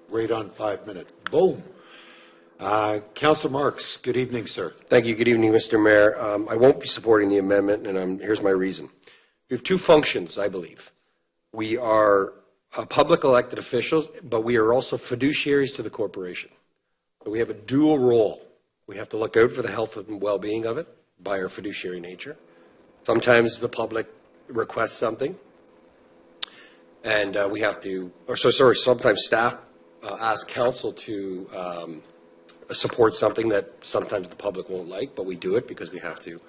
right on 5 minutes. Boom. Councillor Marks, good evening, sir. Thank you. Good evening, Mr. Mayor. I won't be supporting the amendment, and here's my reason. We have two functions, I believe. We are public elected officials, but we are also fiduciaries to the corporation. So we have a dual role. We have to look out for the health and well-being of it by our fiduciary nature. Sometimes the public requests something, and we have to, sometimes staff ask council to support something that sometimes the public won't like, but we do it because we have to,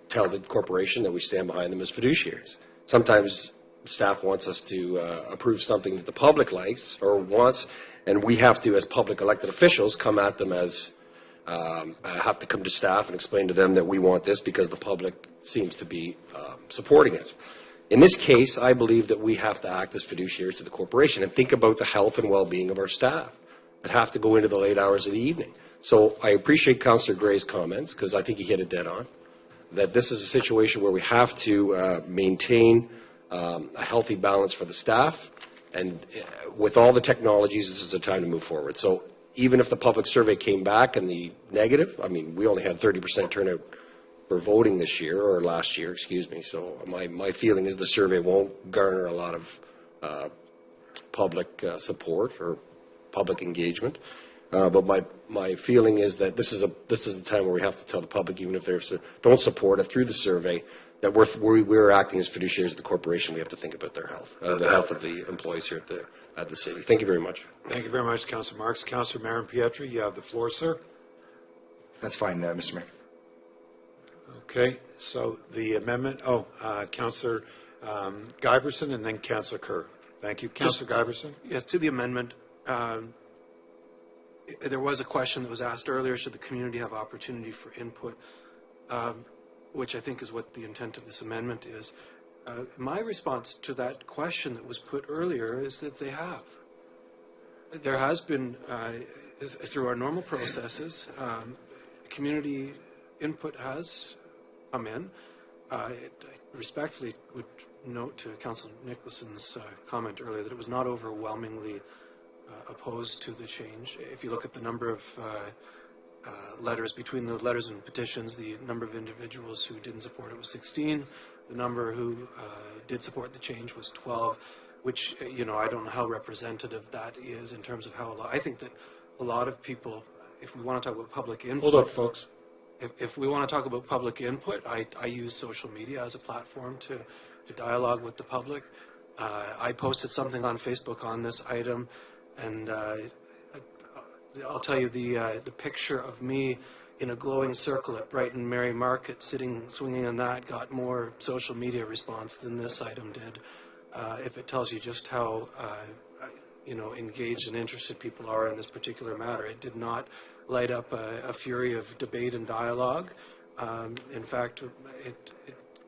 tell the corporation that we stand behind them as fiduciaries. Sometimes staff wants us to approve something that the public likes or wants, and we have to, as public elected officials, come at them as, have to come to staff and explain to them that we want this because the public seems to be supporting it. In this case, I believe that we have to act as fiduciaries to the corporation and think about the health and well-being of our staff that have to go into the late hours of the evening. So I appreciate Councillor Gray's comments because I think he hit it dead on, that this is a situation where we have to maintain a healthy balance for the staff, and with all the technologies, this is the time to move forward. So even if the public survey came back in the negative, I mean, we only had 30% turnout for voting this year, or last year, excuse me, so my feeling is the survey won't garner a lot of public support or public engagement. But my feeling is that this is the time where we have to tell the public, even if they don't support it through the survey, that we're acting as fiduciaries of the corporation. We have to think about their health, the health of the employees here at the city. Thank you very much. Thank you very much, Councillor Marks. Councillor Marin Pietri, you have the floor, sir. That's fine, Mr. Mayor. Okay, so the amendment, Councillor Guyberson and then Councillor Kerr. Thank you. Councillor Guyberson? Yes, to the amendment. There was a question that was asked earlier, should the community have opportunity for input, which I think is what the intent of this amendment is. My response to that question that was put earlier is that they have. There has been, through our normal processes, community input has come in. I respectfully would note to Councillor Nicholson's comment earlier that it was not overwhelmingly opposed to the change. If you look at the number of letters, between the letters and petitions, the number of individuals who didn't support it was 16. The number who did support the change was 12, which, I don't know how representative that is in terms of how I think that a lot of people, if we want to talk about public input. Hold up, folks. If we want to talk about public input, I use social media as a platform to dialogue with the public. I posted something on Facebook on this item, and I'll tell you the picture of me in a glowing circle at Brighton Mary Market swinging on that got more social media response than this item did. If it tells you just how engaged and interested people are in this particular matter, it did not light up a fury of debate and dialogue. In fact, it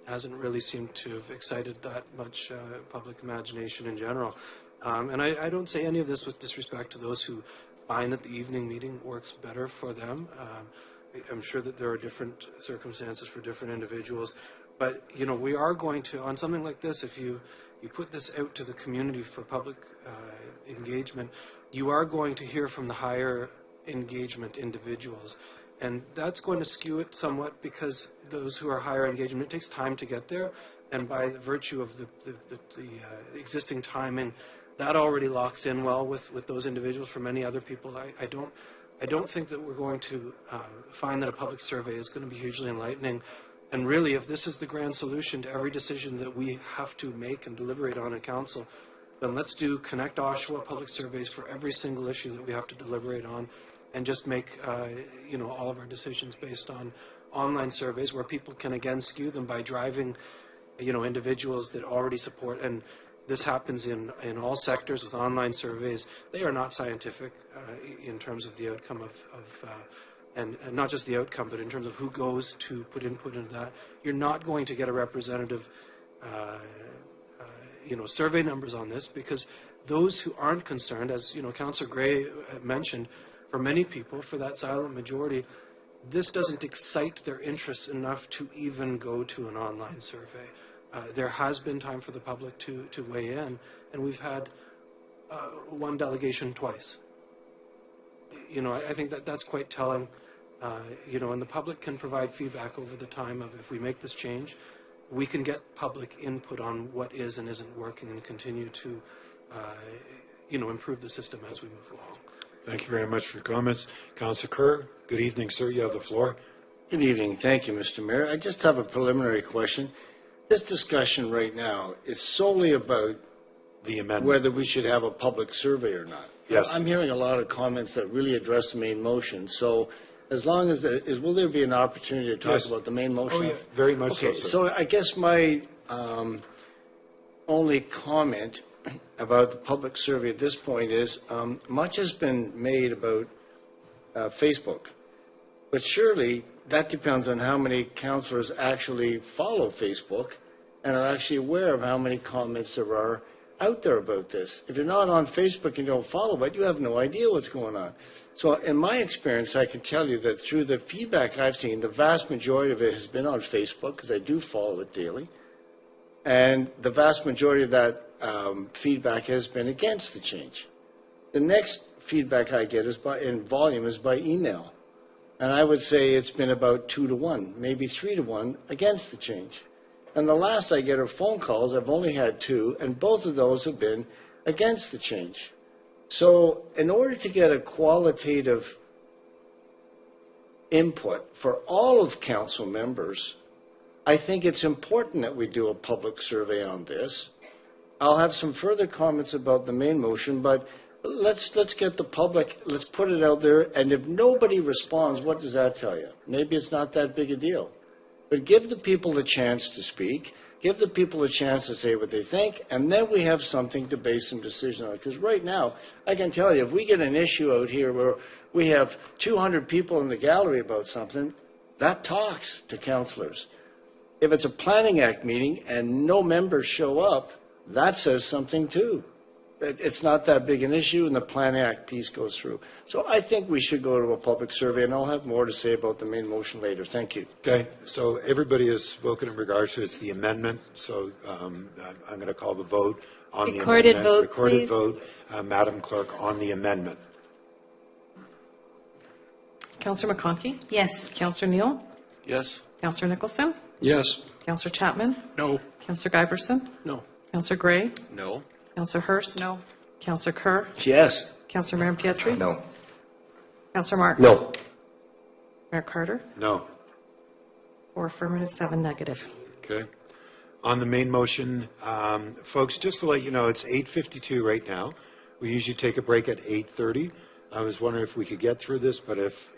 hasn't really seemed to have excited that much public imagination in general. And I don't say any of this with disrespect to those who find that the evening meeting works better for them. I'm sure that there are different circumstances for different individuals. But, we are going to, on something like this, if you put this out to the community for public engagement, you are going to hear from the higher engagement individuals. And that's going to skew it somewhat because those who are higher engagement, it takes time to get there. And by virtue of the existing timing, that already locks in well with those individuals. For many other people, I don't think that we're going to find that a public survey is going to be hugely enlightening. And really, if this is the grand solution to every decision that we have to make and deliberate on in council, then let's do Connect Oshawa public surveys for every single issue that we have to deliberate on, and just make all of our decisions based on online surveys where people can again skew them by driving individuals that already support. And this happens in all sectors with online surveys. They are not scientific in terms of the outcome and not just the outcome, but in terms of who goes to put input into that. You're not going to get a representative survey numbers on this, because those who aren't concerned, as Councillor Gray mentioned, for many people, for that silent majority, this doesn't excite their interest enough to even go to an online survey. There has been time for the public to weigh in, and we've had one delegation twice. You know, I think that that's quite telling. You know, and the public can provide feedback over the time of if we make this change, we can get public input on what is and isn't working and continue to, you know, improve the system as we move along. Thank you very much for your comments. Councillor Kerr, good evening, sir. You have the floor. Good evening. Thank you, Mr. Mayor. I just have a preliminary question. This discussion right now is solely about The amendment. whether we should have a public survey or not. Yes. I'm hearing a lot of comments that really address the main motion. So as long as there is, will there be an opportunity to talk Yes. about the main motion? Oh, yeah, very much so, Okay, sir. so I guess my only comment about the public survey at this point is much has been made about Facebook. But surely that depends on how many councillors actually follow Facebook and are actually aware of how many comments there are out there about this. If you're not on Facebook and don't follow it, you have no idea what's going on. So in my experience, I can tell you that through the feedback I've seen, the vast majority of it has been on Facebook because I do follow it daily. And the vast majority of that feedback has been against the change. The next feedback I get is in volume is by email. And I would say it's been about 2 to 1, maybe 3 to 1 against the change. And the last I get are phone calls. I've only had 2, and both of those have been against the change. So in order to get a qualitative input for all of council members, I think it's important that we do a public survey on this. I'll have some further comments about the main motion, but let's get the public, let's put it out there, and if nobody responds, what does that tell you? Maybe it's not that big a deal. But give the people the chance to speak, give the people a chance to say what they think, and then we have something to base some decision on. Because right now, I can tell you, if we get an issue out here where we have 200 people in the gallery about something, that talks to councillors. If it's a Planning Act meeting and no members show up, that says something too. It's not that big an issue, and the Planning Act piece goes through. So I think we should go to a public survey, and I'll have more to say about the main motion later. Thank you. Okay, so everybody has spoken in regards to it's the amendment. So I'm going to call the vote on the Recorded amendment. vote, Recorded please. vote, Madam Clerk, on the amendment. Councillor McConkie? Yes. Councillor Neal? Yes? Councillor Nicholson? Yes. Councillor Chapman? No. Councillor Giberson? No. Councillor Gray? No. Councillor Hurst? No. Councillor Kerr? Yes. Councillor Mayor Pietri? No. Councillor Marks? No. Mayor Carter? No. 4 affirmative, 7 negative. Okay. On the main motion, folks, just to let you know, it's 8:52 right now. We usually take a break at 8:30. I was wondering if we could get through this, but if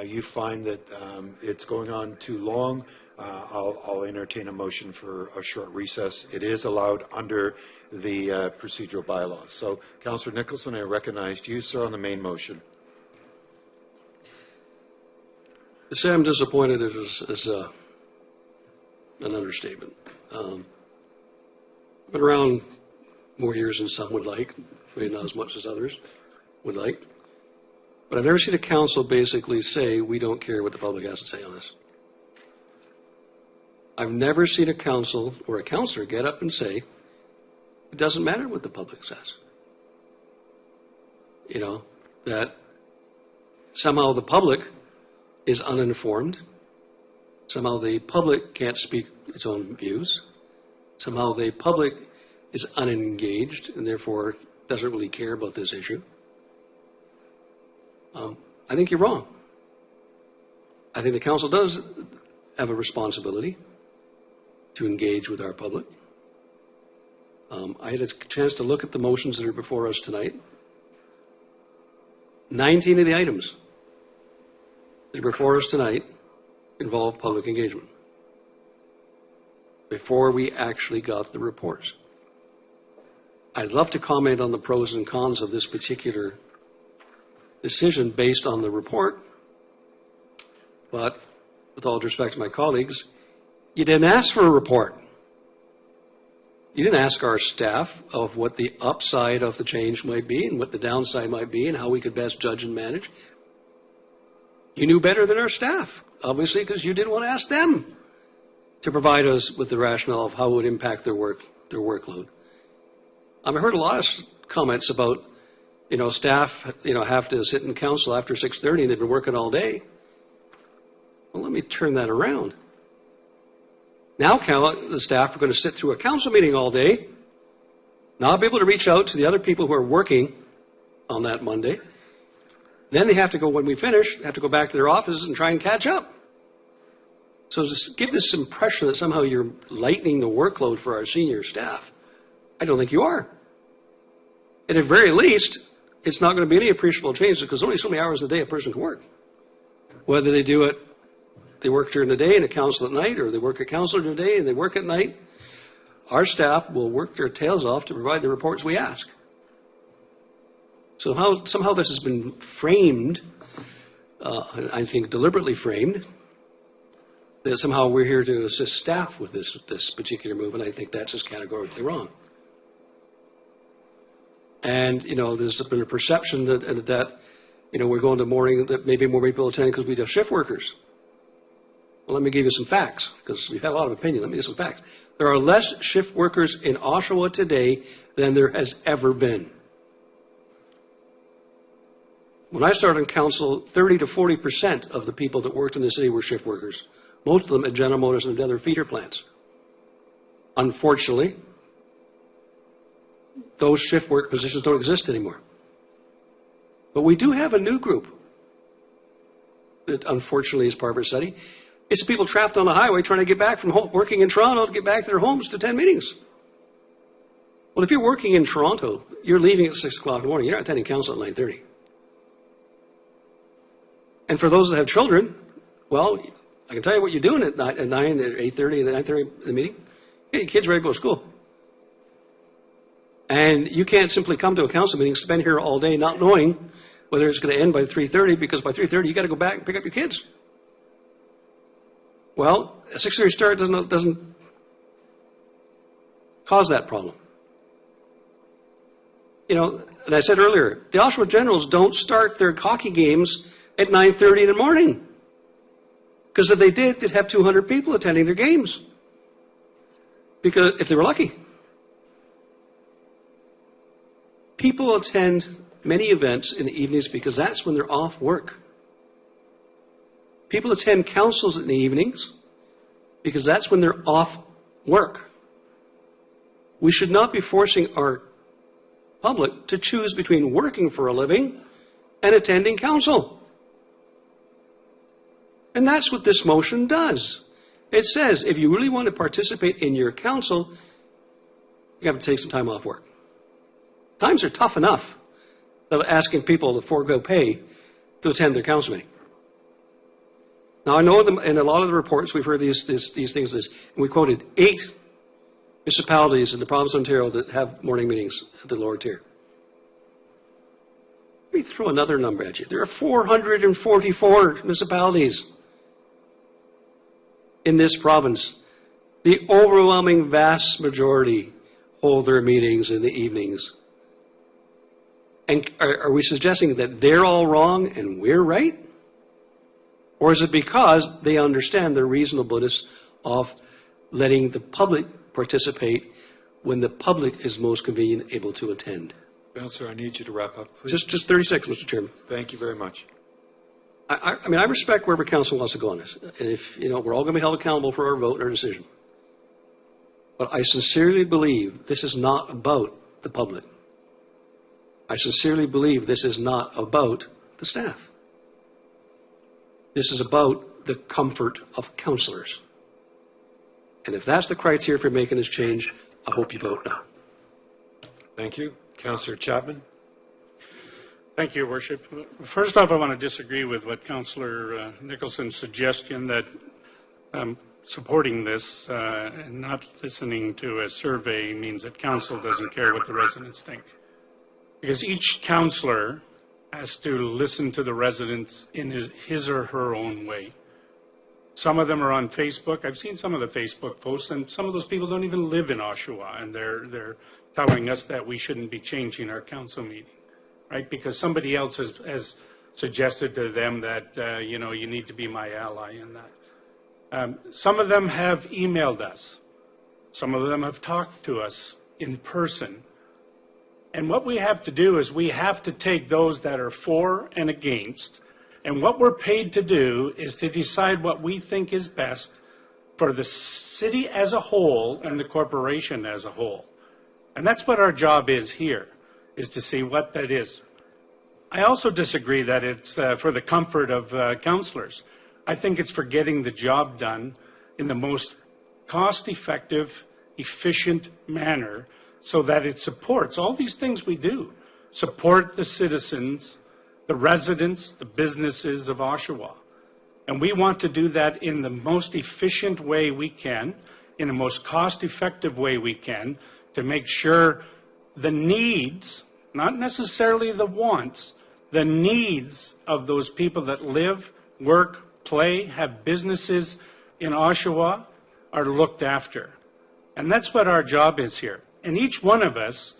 you find that it's going on too long, I'll entertain a motion for a short recess. It is allowed under the procedural bylaws. So, Councillor Nicholson, I recognized you, sir, on the main motion. To say I'm disappointed is an understatement. Been around more years than some would like, maybe not as much as others would like. But I've never seen a council basically say, we don't care what the public has to say on this. I've never seen a council or a councillor get up and say, it doesn't matter what the public says. You know, that somehow the public is uninformed. Somehow the public can't speak its own views. Somehow the public is unengaged and therefore doesn't really care about this issue. I think you're wrong. I think the council does have a responsibility to engage with our public. I had a chance to look at the motions that are before us tonight. 19 of the items that are before us tonight involve public engagement before we actually got the reports. I'd love to comment on the pros and cons of this particular decision based on the report, but with all due respect to my colleagues, you didn't ask for a report. You didn't ask our staff of what the upside of the change might be and what the downside might be and how we could best judge and manage. You knew better than our staff, obviously, because you didn't want to ask them to provide us with the rationale of how it would impact their workload. I've heard a lot of comments about, staff, have to sit in council after 6:30 and they've been working all day. Well, let me turn that around. Now the staff are going to sit through a council meeting all day, not be able to reach out to the other people who are working on that Monday. Then they have to go, when we finish, have to go back to their offices and try and catch up. So to give this impression that somehow you're lightening the workload for our senior staff, I don't think you are. At the very least, it's not going to be any appreciable change because only so many hours a day a person can work. Whether they work during the day and a council at night, or they work at council during the day and they work at night, our staff will work their tails off to provide the reports we ask. So somehow this has been framed, I think deliberately framed, that somehow we're here to assist staff with this particular move, and I think that's just categorically wrong. And, there's been a perception that we're going to morning, that maybe more people attend because we have shift workers. Well, let me give you some facts, because we've had a lot of opinion. Let me give you some facts. There are less shift workers in Oshawa today than there has ever been. When I started in council, 30 to 40% of the people that worked in the city were shift workers. Most of them at General Motors and other feeder plants. Unfortunately, those shift work positions don't exist anymore. But we do have a new group that unfortunately is part of our study. It's the people trapped on the highway trying to get back from working in Toronto to get back to their homes to attend meetings. Well, if you're working in Toronto, you're leaving at 6 o'clock in the morning. You're not attending council at 9:30. And for those that have children, well, I can tell you what you're doing at 9, at 8:30, and 9:30 in the meeting. Get your kids ready to go to school. And you can't simply come to a council meeting, spend here all day not knowing whether it's going to end by 3:30, because by 3:30 you got to go back and pick up your kids. Well, a 6:30 start doesn't cause that problem. And I said earlier, the Oshawa Generals don't start their hockey games at 9:30 in the morning. Because if they did, they'd have 200 people attending their games. Because if they were lucky. People attend many events in the evenings because that's when they're off work. People attend councils in the evenings because that's when they're off work. We should not be forcing our public to choose between working for a living and attending council. And that's what this motion does. It says if you really want to participate in your council, you have to take some time off work. Times are tough enough that asking people to forego pay to attend their council meeting. Now, I know in a lot of the reports we've heard these things, and we quoted 8 municipalities in the province of Ontario that have morning meetings at the lower tier. Let me throw another number at you. There are 444 municipalities in this province. The overwhelming vast majority hold their meetings in the evenings. And are we suggesting that they're all wrong and we're right? Or is it because they understand the reasonableness of letting the public participate when the public is most convenient able to attend? Councillor, I need you to wrap up, please. Just 30 seconds, Mr. Chairman. Thank you very much. I mean, I respect wherever council wants to go on this. And if, we're all going to be held accountable for our vote and our decision. But I sincerely believe this is not about the public. I sincerely believe this is not about the staff. This is about the comfort of councillors. And if that's the criteria for making this change, I hope you vote no. Thank you. Councillor Chapman. Thank you, Your Worship. First off, I want to disagree with what Councillor Nicholson's suggestion that supporting this and not listening to a survey means that council doesn't care what the residents think. Because each councillor has to listen to the residents in his or her own way. Some of them are on Facebook. I've seen some of the Facebook posts, and some of those people don't even live in Oshawa, and they're telling us that we shouldn't be changing our council meeting, right? Because somebody else has suggested to them that, you need to be my ally in that. Some of them have emailed us. Some of them have talked to us in person. And what we have to do is we have to take those that are for and against, and what we're paid to do is to decide what we think is best for the city as a whole and the corporation as a whole. And that's what our job is here, is to see what that is. I also disagree that it's for the comfort of councillors. I think it's for getting the job done in the most cost-effective, efficient manner so that it supports all these things we do. Support the citizens, the residents, the businesses of Oshawa. And we want to do that in the most efficient way we can, in the most cost-effective way we can, to make sure the needs, not necessarily the wants, the needs of those people that live, work, play, have businesses in Oshawa are looked after. And that's what our job is here. And each one of us,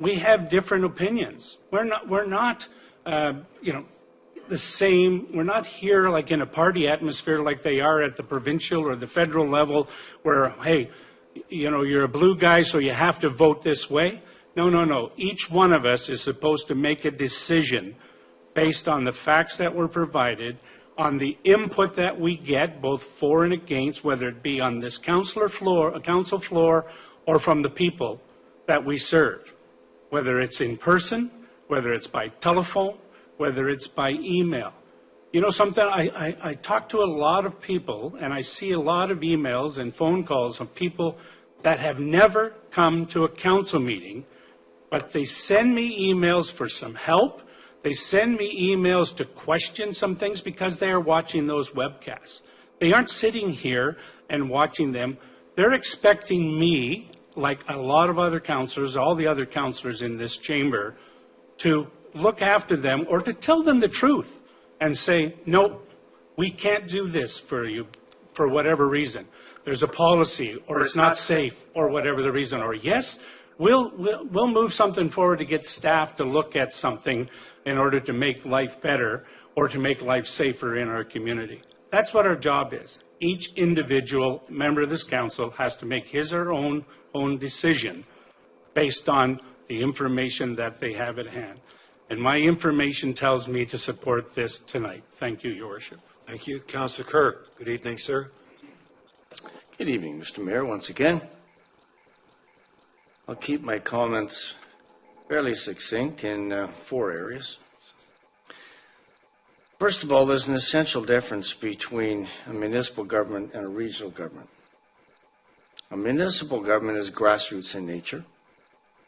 we have different opinions. We're not the same. We're not here like in a party atmosphere like they are at the provincial or the federal level where, hey, you're a blue guy, so you have to vote this way. No. Each one of us is supposed to make a decision based on the facts that were provided, on the input that we get, both for and against, whether it be on this council floor, or from the people that we serve, whether it's in person, whether it's by telephone, whether it's by email. You know something, I talk to a lot of people, and I see a lot of emails and phone calls of people that have never come to a council meeting, but they send me emails for some help. They send me emails to question some things because they are watching those webcasts. They aren't sitting here and watching them. They're expecting me, like a lot of other councillors, all the other councillors in this chamber, to look after them or to tell them the truth and say, no, we can't do this for you for whatever reason. There's a policy, or it's not safe, or whatever the reason. Or yes, we'll move something forward to get staff to look at something in order to make life better or to make life safer in our community. That's what our job is. Each individual member of this council has to make his or her own decision based on the information that they have at hand. And my information tells me to support this tonight. Thank you, Your Worship. Thank you. Councillor Kirk. Good evening, sir. Good evening, Mr. Mayor, once again. I'll keep my comments fairly succinct in 4 areas. First of all, there's an essential difference between a municipal government and a regional government. A municipal government is grassroots in nature.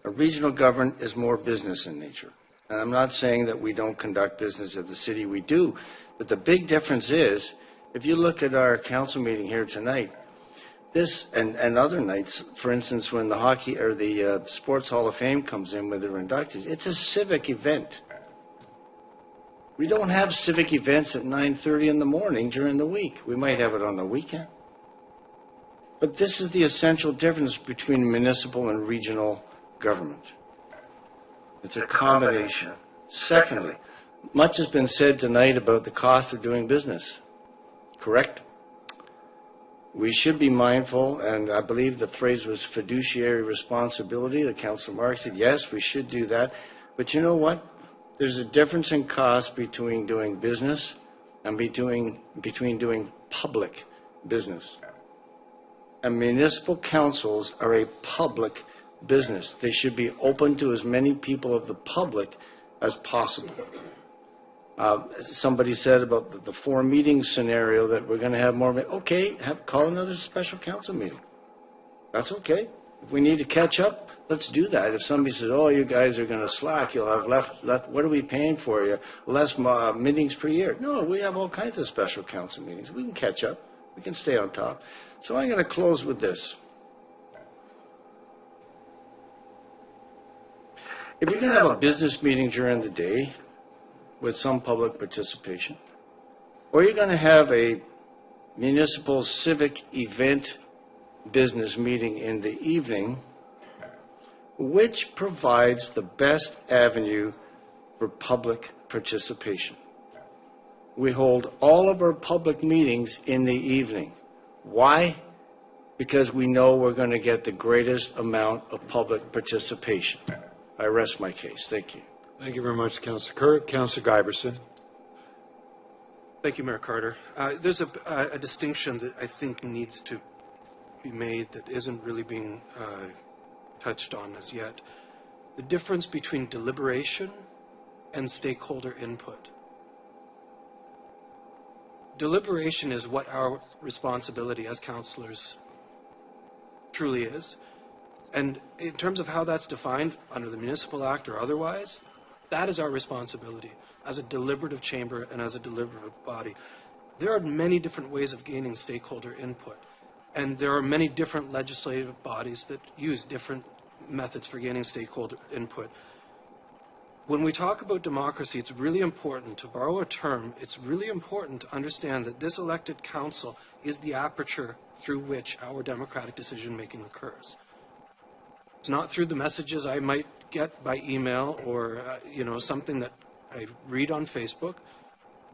A regional government is more business in nature. And I'm not saying that we don't conduct business at the city, we do. But the big difference is, if you look at our council meeting here tonight, this and other nights, for instance, when the hockey or the Sports Hall of Fame comes in with their inductees, it's a civic event. We don't have civic events at 9:30 in the morning during the week. We might have it on the weekend. But this is the essential difference between municipal and regional government. It's a combination. Secondly, much has been said tonight about the cost of doing business. Correct? We should be mindful, and I believe the phrase was fiduciary responsibility. The Councillor Mark said, yes, we should do that. But you know what? There's a difference in cost between doing business and between doing public business. And municipal councils are a public business. They should be open to as many people of the public as possible. Somebody said about the 4 meetings scenario that we're going to have more. Okay, call another special council meeting. That's okay. If we need to catch up, let's do that. If somebody says, oh, you guys are going to slack, you'll have left, what are we paying for you? Less meetings per year. No, we have all kinds of special council meetings. We can catch up. We can stay on top. So I'm going to close with this. If you're going to have a business meeting during the day with some public participation, or you're going to have a municipal civic event business meeting in the evening, which provides the best avenue for public participation? We hold all of our public meetings in the evening. Why? Because we know we're going to get the greatest amount of public participation. I rest my case. Thank you. Thank you very much, Councillor Kirk. Councillor Giberson. Thank you, Mayor Carter. There's a distinction that I think needs to be made that isn't really being touched on as yet. The difference between deliberation and stakeholder input. Deliberation is what our responsibility as councillors truly is. And in terms of how that's defined under the Municipal Act or otherwise, that is our responsibility as a deliberative chamber and as a deliberative body. There are many different ways of gaining stakeholder input, and there are many different legislative bodies that use different methods for gaining stakeholder input. When we talk about democracy, it's really important, to borrow a term, it's really important to understand that this elected council is the aperture through which our democratic decision-making occurs. It's not through the messages I might get by email or, something that I read on Facebook.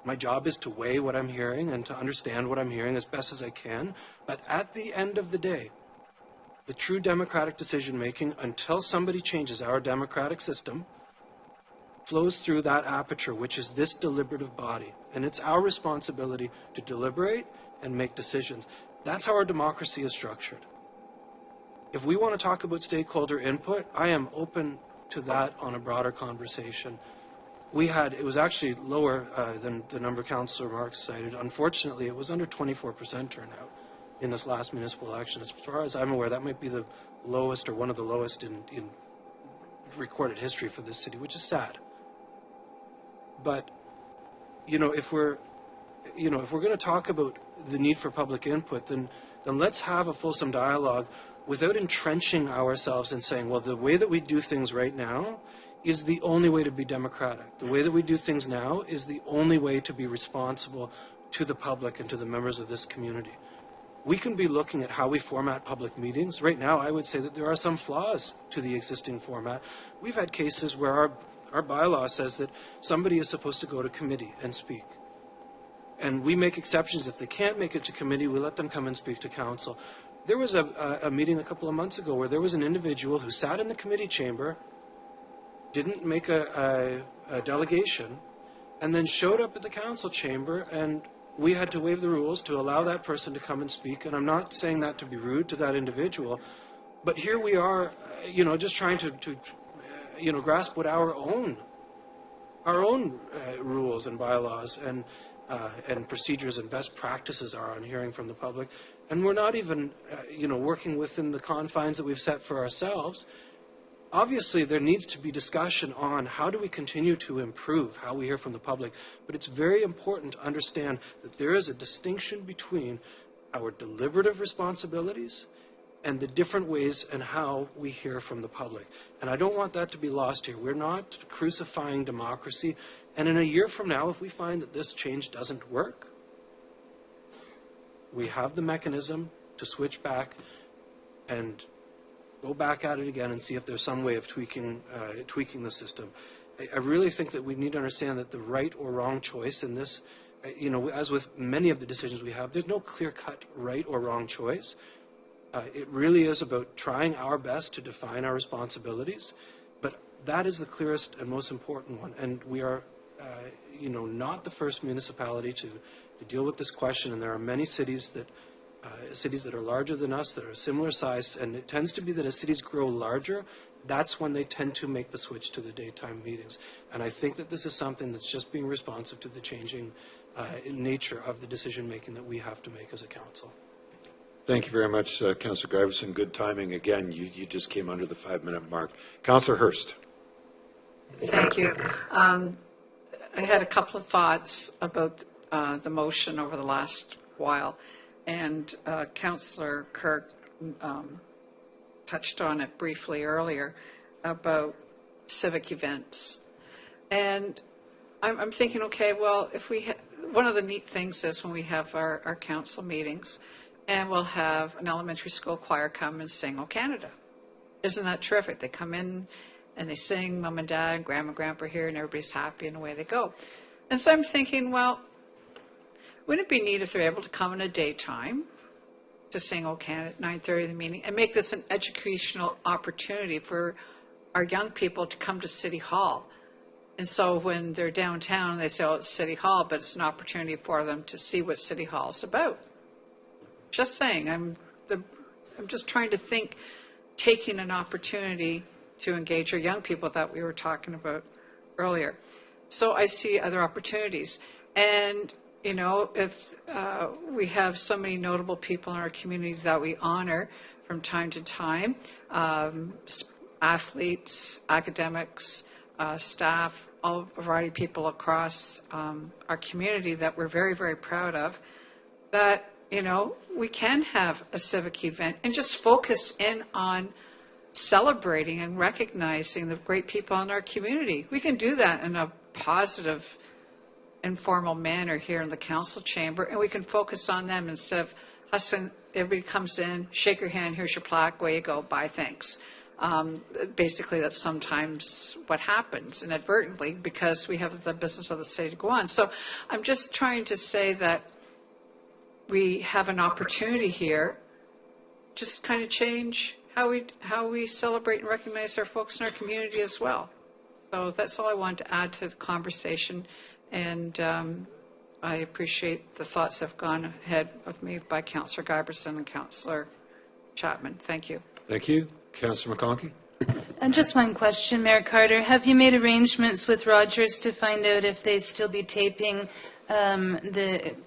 My job is to weigh what I'm hearing and to understand what I'm hearing as best as I can. But at the end of the day, the true democratic decision-making, until somebody changes our democratic system, flows through that aperture, which is this deliberative body. And it's our responsibility to deliberate and make decisions. That's how our democracy is structured. If we want to talk about stakeholder input, I am open to that on a broader conversation. It was actually lower than the number Councillor Marks cited. Unfortunately, it was under 24% turnout in this last municipal election. As far as I'm aware, that might be the lowest or one of the lowest in recorded history for this city, which is sad. But, if we're going to talk about the need for public input, then let's have a fulsome dialogue without entrenching ourselves and saying, well, the way that we do things right now is the only way to be democratic. The way that we do things now is the only way to be responsible to the public and to the members of this community. We can be looking at how we format public meetings. Right now, I would say that there are some flaws to the existing format. We've had cases where our bylaw says that somebody is supposed to go to committee and speak. And we make exceptions. If they can't make it to committee, we let them come and speak to council. There was a meeting a couple of months ago where there was an individual who sat in the committee chamber, didn't make a delegation, and then showed up at the council chamber, and we had to waive the rules to allow that person to come and speak. And I'm not saying that to be rude to that individual, but here we are, just trying to grasp what our own rules and bylaws and procedures and best practices are on hearing from the public. And we're not even, working within the confines that we've set for ourselves. Obviously, there needs to be discussion on how do we continue to improve how we hear from the public. But it's very important to understand that there is a distinction between our deliberative responsibilities and the different ways and how we hear from the public. And I don't want that to be lost here. We're not crucifying democracy. And in a year from now, if we find that this change doesn't work, we have the mechanism to switch back and go back at it again and see if there's some way of tweaking the system. I really think that we need to understand that the right or wrong choice in this, as with many of the decisions we have, there's no clear-cut right or wrong choice. It really is about trying our best to define our responsibilities, but that is the clearest and most important one. And we are, not the first municipality to deal with this question, and there are many cities that are larger than us, that are similar sized, and it tends to be that as cities grow larger, that's when they tend to make the switch to the daytime meetings. And I think that this is something that's just being responsive to the changing nature of the decision making that we have to make as a council. Thank you very much, Councillor Giberson. Good timing. Again, you just came under the 5-minute mark. Councillor Hurst. Thank you. I had a couple of thoughts about the motion over the last while, and Councillor Kirk touched on it briefly earlier about civic events. And I'm thinking, okay, well, if we one of the neat things is when we have our council meetings, and we'll have an elementary school choir come and sing "O Canada." Isn't that terrific? They come in and they sing, Mom and Dad and Grandma and Grandpa are here, and everybody's happy, and away they go. And so I'm thinking, well, wouldn't it be neat if they're able to come in a daytime to sing "O Canada" at 9:30 in the meeting and make this an educational opportunity for our young people to come to City Hall. And so when they're downtown, they say, oh, it's City Hall, but it's an opportunity for them to see what City Hall is about. Just saying, I'm just trying to think, taking an opportunity to engage our young people that we were talking about earlier. So I see other opportunities. And, you know, if we have so many notable people in our communities that we honor from time to time, athletes, academics, staff, a variety of people across our community that we're very, very proud of, that, you know, we can have a civic event and just focus in on celebrating and recognizing the great people in our community. We can do that in a positive, informal manner here in the council chamber, and we can focus on them instead of hustling. Everybody comes in, shake your hand, here's your plaque, away you go, bye, thanks. Basically, that's sometimes what happens inadvertently because we have the business of the city to go on. So I'm just trying to say that we have an opportunity here, just kind of change how we celebrate and recognize our folks in our community as well. So that's all I wanted to add to the conversation, and I appreciate the thoughts that have gone ahead of me by Councillor Giberson and Councillor Chapman. Thank you. Thank you. Councillor McConkey? And just one question, Mayor Carter. Have you made arrangements with Rogers to find out if they still be taping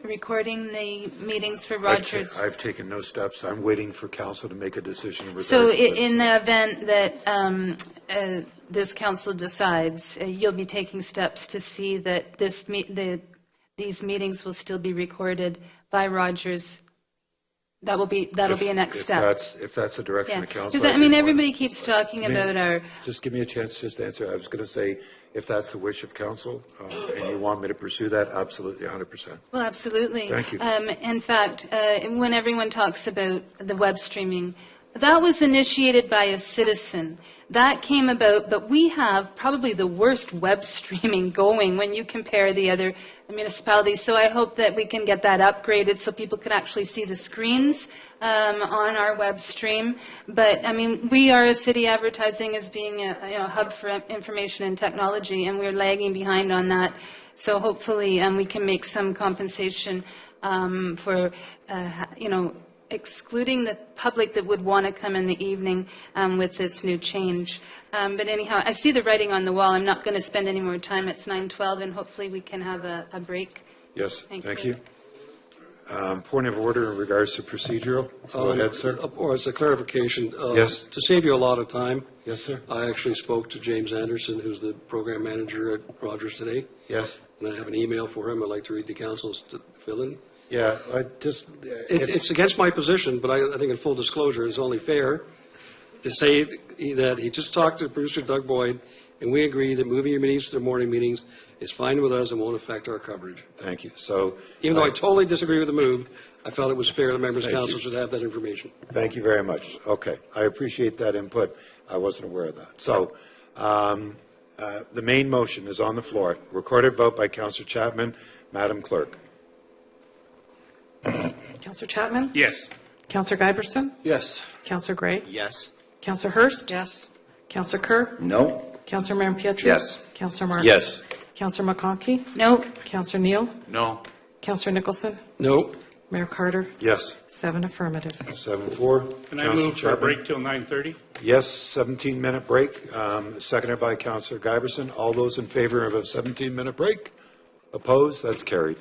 recording the meetings for Rogers? I've taken no steps. I'm waiting for council to make a decision. So in the event that this council decides, you'll be taking steps to see that these meetings will still be recorded by Rogers. That'll be a next step. If that's the direction of council. Because, I mean, everybody keeps talking about our... Just give me a chance just to answer. I was going to say, if that's the wish of council and you want me to pursue that, absolutely, 100%. Well, absolutely. Thank you. In fact, when everyone talks about the web streaming, that was initiated by a citizen. That came about, but we have probably the worst web streaming going when you compare the other municipalities. So I hope that we can get that upgraded so people can actually see the screens on our web stream. But, I mean, we are a city advertising as being a hub for information and technology, and we're lagging behind on that. So hopefully we can make some compensation for, excluding the public that would want to come in the evening with this new change. But anyhow, I see the writing on the wall. I'm not going to spend any more time. It's 9:12, and hopefully we can have a break. Yes, thank you. Point of order in regards to procedural. Go ahead, sir. Or as a clarification. Yes. To save you a lot of time. Yes, sir. I actually spoke to James Anderson, who's the program manager at Rogers today. Yes. And I have an email for him. I'd like to read the council's to fill in. Yeah, I just... It's against my position, but I think in full disclosure, it's only fair to say that he just talked to producer Doug Boyd, and we agree that moving your meetings to the morning meetings is fine with us and won't affect our coverage. Thank you. So, even though I totally disagree with the move, I felt it was fair the members of Thank council you. should have that information. Thank you very much. Okay, I appreciate that input. I wasn't aware of that. So, the main motion is on the floor. Recorded vote by Councillor Chapman. Madam Clerk. Councillor Chapman? Yes. Councillor Giberson? Yes. Councillor Gray? Yes. Councillor Hurst? Yes. Councillor Kerr? No. Councillor Marin-Pietri? Yes. Councillor Marks? Yes. Councillor McConkey? No. Councillor Neal? No. Councillor Nicholson? No. Mayor Carter? Yes. 7 affirmative. 7-4. Can I move for a break till 9:30? Yes, 17-minute break. Seconded by Councillor Giberson. All those in favor of a 17-minute break? Opposed? That's carried.